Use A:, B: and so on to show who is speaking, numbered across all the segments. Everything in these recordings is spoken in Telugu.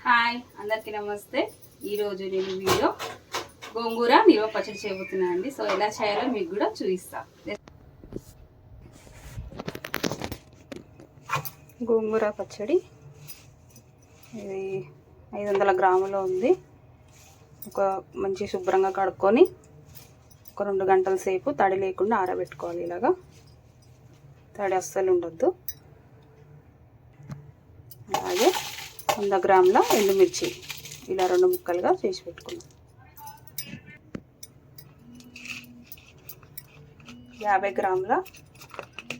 A: హాయ్ అందరికీ నమస్తే. ఈరోజు నేను వీడియో గోంగూర నిల్వ పచ్చడి చేయబోతున్నాను అండి. సో ఎలా చేయాలో మీకు కూడా చూపిస్తా. గోంగూర పచ్చడి ఇది 500 గ్రాములు ఉంది. ఒక మంచి శుభ్రంగా కడుక్కొని ఒక 2 గంటల సేపు తడి లేకుండా ఆరబెట్టుకోవాలి. ఇలాగా తడి అస్సలు ఉండొద్దు. అలాగే 100 గ్రాముల ఎండుమిర్చి ఇలా 2 ముక్కలుగా చేసి పెట్టుకున్నాం. 50 గ్రాముల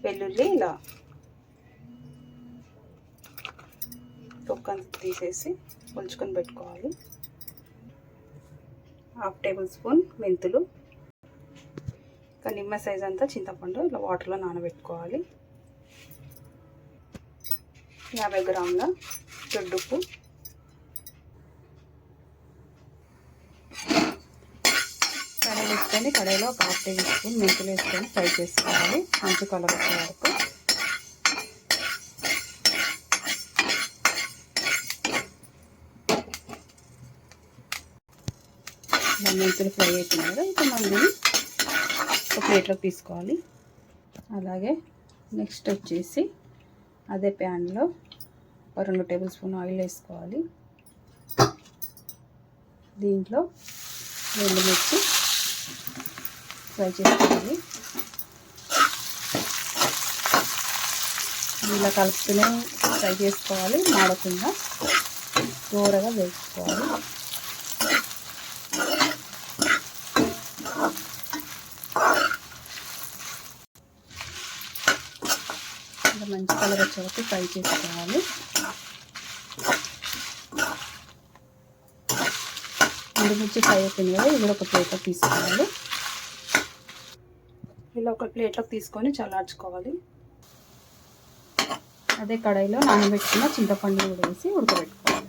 A: వెల్లుల్లి ఇలా తొక్కను తీసేసి పొలుచుకొని పెట్టుకోవాలి. 1/2 టేబుల్ స్పూన్ మెంతులు, ఒక నిమ్మ సైజ్ అంతా చింతపండు ఇలా వాటర్లో నానబెట్టుకోవాలి. 50 గ్రాముల దొడ్డుప్పు, కడాయి వేసుకొని కడాయిలో ఒక 1/2 టేబుల్ స్పూన్ మెంతులు వేసుకొని ఫ్రై చేసుకోవాలి. మంచి కలర్ వచ్చే వరకు. మెంతులు ఫ్రై అవుతున్నాయి కదా, ఇప్పుడు మనం ఒక ప్లేట్లోకి తీసుకోవాలి. అలాగే నెక్స్ట్ వచ్చేసి అదే ప్యాన్లో ఒక 2 టేబుల్ స్పూన్ ఆయిల్ వేసుకోవాలి. దీంట్లో ఎండుమిర్చి ఫ్రై చేసుకోవాలి. ఇలా కలుపుతూనే ఫ్రై చేసుకోవాలి, మాడకుండా దూరగా వేసుకోవాలి. మంచి కలర్ వచ్చే వరకు ఫ్రై చేసుకోవాలి. ఎండుమిర్చి ఫ్రై అయిపోయింది కదా, ఇది ఒక ప్లేట్లోకి తీసుకోవాలి. ఇలా ఒక ప్లేట్లోకి తీసుకొని చల్లార్చుకోవాలి. అదే కడాయిలో నానబెట్టుకున్న చింతపండు కూడా వేసి ఉడకబెట్టుకోవాలి.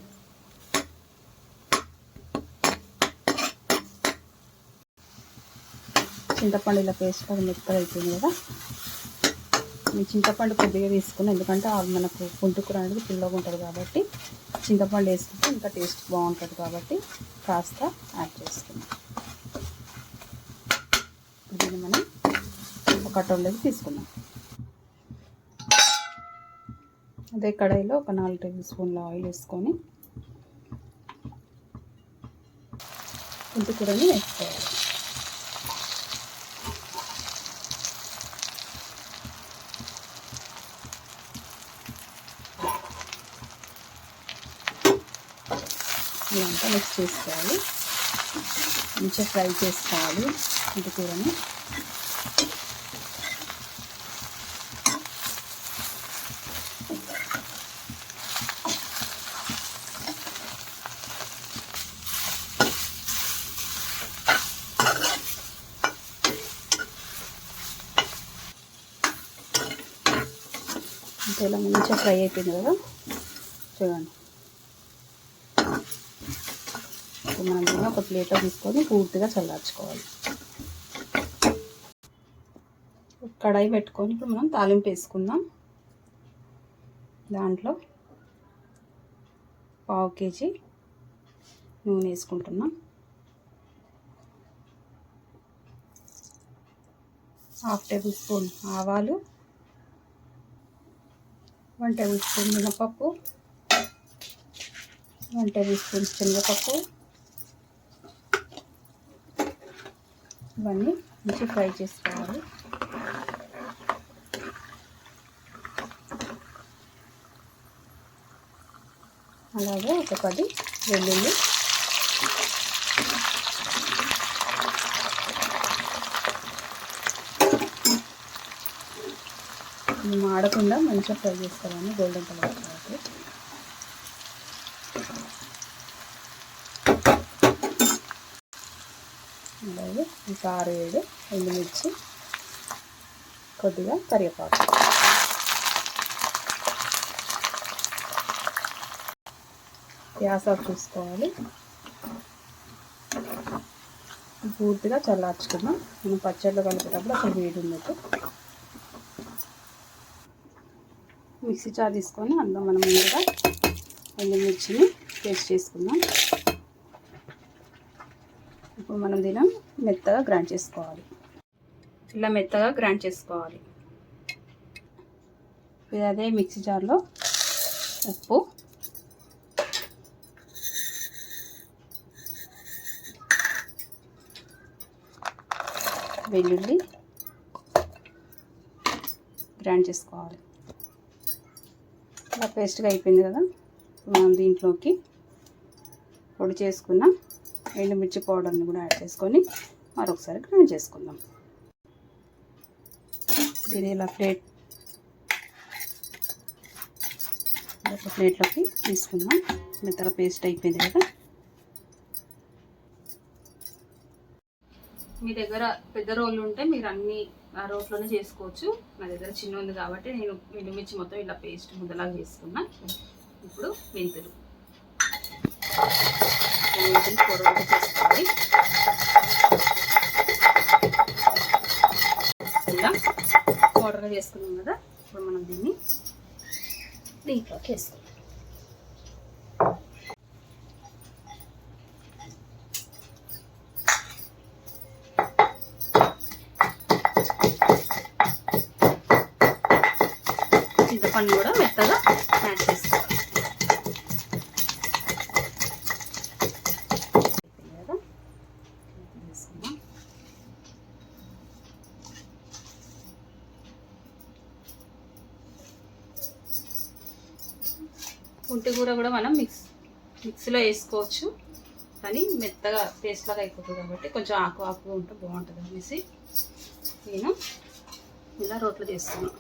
A: చింతపండు ఇలా పేస్ట్ అది మెత్తగా అయిపోయింది కదా, ఈ చింతపండు కొద్దిగా తీసుకుని, ఎందుకంటే మనకు పుంటుకూర అనేది పుల్లగా ఉంటుంది కాబట్టి చింతపండు వేసుకుంటే ఇంకా టేస్ట్ బాగుంటుంది కాబట్టి కాస్త యాడ్ చేసుకుందాం. దీన్ని మనం ఒక కటోరలోకి తీసుకుందాం. అదే కడాయిలో ఒక 4 టేబుల్ స్పూన్ల ఆయిల్ వేసుకొని పుంటుకూరని వేసుకోవాలి. ఇదంతా మిక్స్ చేసుకోవాలి. మంచిగా ఫ్రై చేసుకోవాలి పుంటుకూరని. ఇలా మంచిగా ఫ్రై అయిపోయింది కదా, చూడండి. మనం దీన్ని ఒక ప్లేట్లో తీసుకొని పూర్తిగా చల్లార్చుకోవాలి. కడాయి పెట్టుకొని ఇప్పుడు మనం తాలింపు వేసుకుందాం. దాంట్లో 1/2 కేజీ నూనె వేసుకుంటున్నాం. 1/2 టేబుల్ స్పూన్ ఆవాలు, 1 టేబుల్ స్పూన్ మినపప్పు, 1 టేబుల్ స్పూన్ శనగపప్పు. ఇవన్నీ మంచి ఫ్రై చేసుకోవాలి. అలాగే ఒక 10 వెల్లుల్లి, మాడకుండా మంచిగా ఫ్రై చేసుకోవాలని గోల్డెన్ కలర్ వరకు. అలాగే ఇంకా 6-7 ఎండుమిర్చి, కొద్దిగా కరివేపాకు. గ్యాస్ ఆఫ్ చూసుకోవాలి. పూర్తిగా చల్లార్చుకున్నాం. మనం పచ్చళ్ళు కలిపేటప్పుడు అసలు వేడి ఉండదు. మిక్సీ జార్ తీసుకొని అందులో మనం ముందుగా ఎండుమిర్చిని పేస్ట్ చేసుకుందాం. ఇప్పుడు మనం దీన్ని మెత్తగా గ్రైండ్ చేసుకోవాలి. ఇలా మెత్తగా గ్రైండ్ చేసుకోవాలి. అదే మిక్సీ జార్లో ఉప్పు, వెల్లుల్లి గ్రైండ్ చేసుకోవాలి. ఇలా పేస్ట్గా అయిపోయింది కదా. మనం దీంట్లోకి పొడి చేసుకున్న ఎండుమిర్చి పౌడర్ని కూడా యాడ్ చేసుకొని మరొకసారి గ్రైండ్ చేసుకుందాం. ఇది ఇలా ప్లేట్లోకి తీసుకుందాం. మెత్తగా పేస్ట్ అయిపోయింది కదా. మీ దగ్గర పెద్ద రోళ్ళు ఉంటే మీరు అన్ని ఆ రోట్లోనే చేసుకోవచ్చు. నా దగ్గర చిన్న ఉంది కాబట్టి నేను ఎండుమిర్చి మొత్తం ఇలా పేస్ట్ ముద్దలాగా చేసుకున్నా. ఇప్పుడు మెంతులు పొడవుగా చేసుకోవాలి. ఇలా పౌడర్గా చేసుకున్నాం కదా. ఇప్పుడు మనం దీన్ని దీంట్లోకి వేసుకుందాం. చింతపండు కూడా మెత్తగా యాడ్ చేసుకోవాలి. పుంటి కూర కూడా మనం మిక్సీలో వేసుకోవచ్చు, కానీ మెత్తగా పేస్ట్ లాగా అయిపోతుంది కాబట్టి కొంచెం ఆకుగా ఉంటే బాగుంటుంది అనేసి నేను ఇలా రోట్లో చేస్తున్నాను.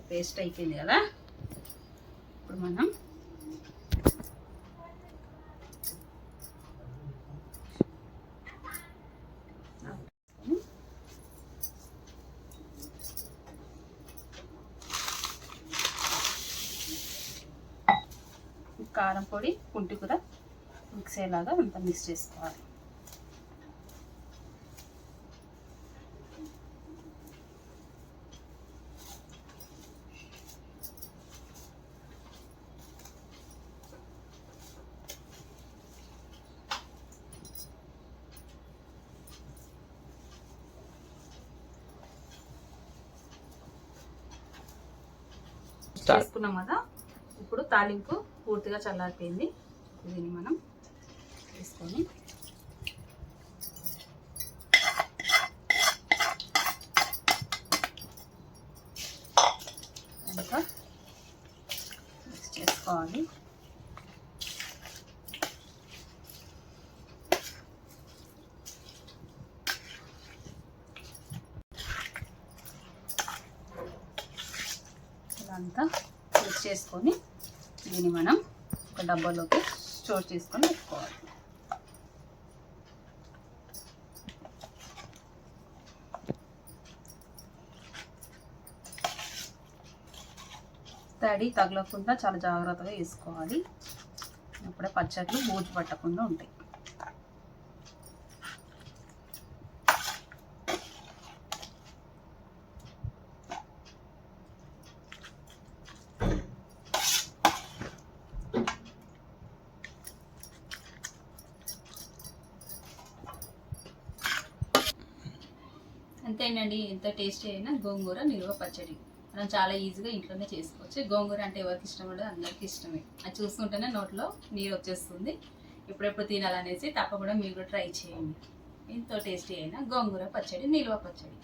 A: పేస్ట్ అయిపోయింది కదా. ఇప్పుడు మనం కారం పొడి, పుంటి కూర మిక్స్ అయ్యేలాగా అంతా మిక్స్ చేసుకోవాలి. చేసుకున్నాం కదా. ఇప్పుడు తాలింపు పూర్తిగా చల్లారిపోయింది. దీన్ని మనం తీసుకొని ఇంకా మిక్స్ చేసుకోవాలి. అంతా మిక్స్ చేసుకొని దీన్ని మనం ఒక డబ్బాలోకి స్టోర్ చేసుకొని పెట్టుకోవాలి. తడి తగలకుండా చాలా జాగ్రత్తగా వేసుకోవాలి. అప్పుడే పచ్చళ్ళు బూజు పట్టకుండా ఉంటాయి. అంతేనండి, ఎంత టేస్టీ అయినా గోంగూర నిల్వ పచ్చడి మనం చాలా ఈజీగా ఇంట్లోనే చేసుకోవచ్చు. గోంగూర అంటే ఎవరికి ఇష్టం ఉండదు, అందరికీ ఇష్టమే. అది చూస్తుంటేనే నోట్లో నీరు వచ్చేస్తుంది. ఎప్పుడెప్పుడు తినాలనేసి తప్పకుండా మీరు కూడా ట్రై చేయండి. ఎంతో టేస్టీ అయినా గోంగూర పచ్చడి, నిల్వ పచ్చడి.